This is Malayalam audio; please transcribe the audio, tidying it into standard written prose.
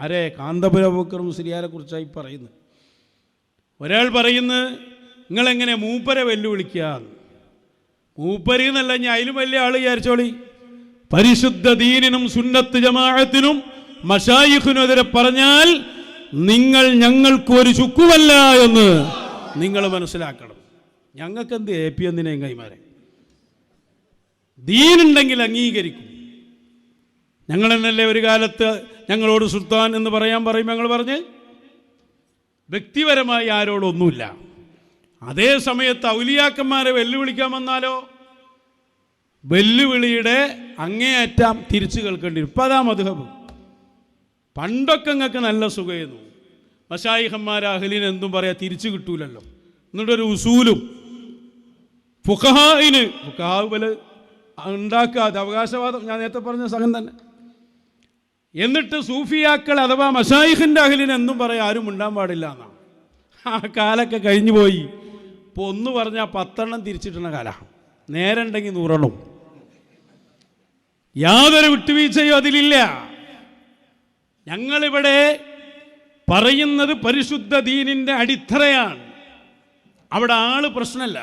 ആരെ? കാന്തപുരം അബൂബക്കർ മുസ്ലിയാരെ കുറിച്ചായി പറയുന്നത്. ഒരാൾ പറയുന്നത് നിങ്ങളെങ്ങനെ മൂപ്പരെ വെല്ലുവിളിക്കുക? മൂപ്പരി എന്നല്ല, ഞാൻ അതിലും വലിയ ആൾ വിചാരിച്ചോളി. പരിശുദ്ധ ദീനിനും സുന്നത്ത് ജമാഅത്തിനും മശായിഖിനും എതിരെ പറഞ്ഞാൽ നിങ്ങൾ ഞങ്ങൾക്ക് ഒരു ചുക്കുമല്ല എന്ന് നിങ്ങൾ മനസ്സിലാക്കണം. ഞങ്ങൾക്ക് എന്ത് AP എന്തിനേയും കൈമാരെ? ദീനുണ്ടെങ്കിൽ അംഗീകരിക്കും. ഞങ്ങൾ എന്നല്ലേ ഒരു കാലത്ത് ഞങ്ങളോട് സുൽത്താൻ എന്ന് പറയുമ്പോൾ ഞങ്ങൾ പറഞ്ഞ് വ്യക്തിപരമായി ആരോടൊന്നുമില്ല. അതേ സമയത്ത് ഔലിയാക്കന്മാരെ വെല്ലുവിളിക്കാൻ വന്നാലോ വെല്ലുവിളിയുടെ അങ്ങേയറ്റം തിരിച്ചു കേൾക്കേണ്ടി വരും. ഇപ്പം അതാ മദ്ഹബ്. പണ്ടൊക്കെ നിങ്ങൾക്ക് നല്ല സുഖമായിരുന്നു. മശായിഖന്മാർ അഹ്ലിന് എന്തും പറയാ, തിരിച്ചു കിട്ടൂലല്ലോ. എന്നിട്ടൊരു ഉസൂലും ഫുഖഹാഇന് ഫുഖഹാബല് ഉണ്ടാക്കാതെ അവകാശവാദം, ഞാൻ നേരത്തെ പറഞ്ഞ സംഘം തന്നെ. എന്നിട്ട് സൂഫിയാക്കൾ അഥവാ മശായിഖിൻ്റെ അഹ്ലിന് എന്തും പറയാം, ആരും ഉണ്ടാൻ പാടില്ല എന്നാണ്. ആ കാലൊക്കെ കഴിഞ്ഞു പോയി. ഇപ്പോൾ ഒന്ന് പറഞ്ഞാൽ 10 തിരിച്ചിട്ടുള്ള കാലമാണ്. നേരുണ്ടെങ്കിൽ 100. യാതൊരു വിട്ടുവീഴ്ചയും അതിലില്ല. ഞങ്ങളിവിടെ പറയുന്നത് പരിശുദ്ധ ദീനിൻ്റെ അടിത്തറയാണ്. അവിടെ ആള് പ്രശ്നമല്ല.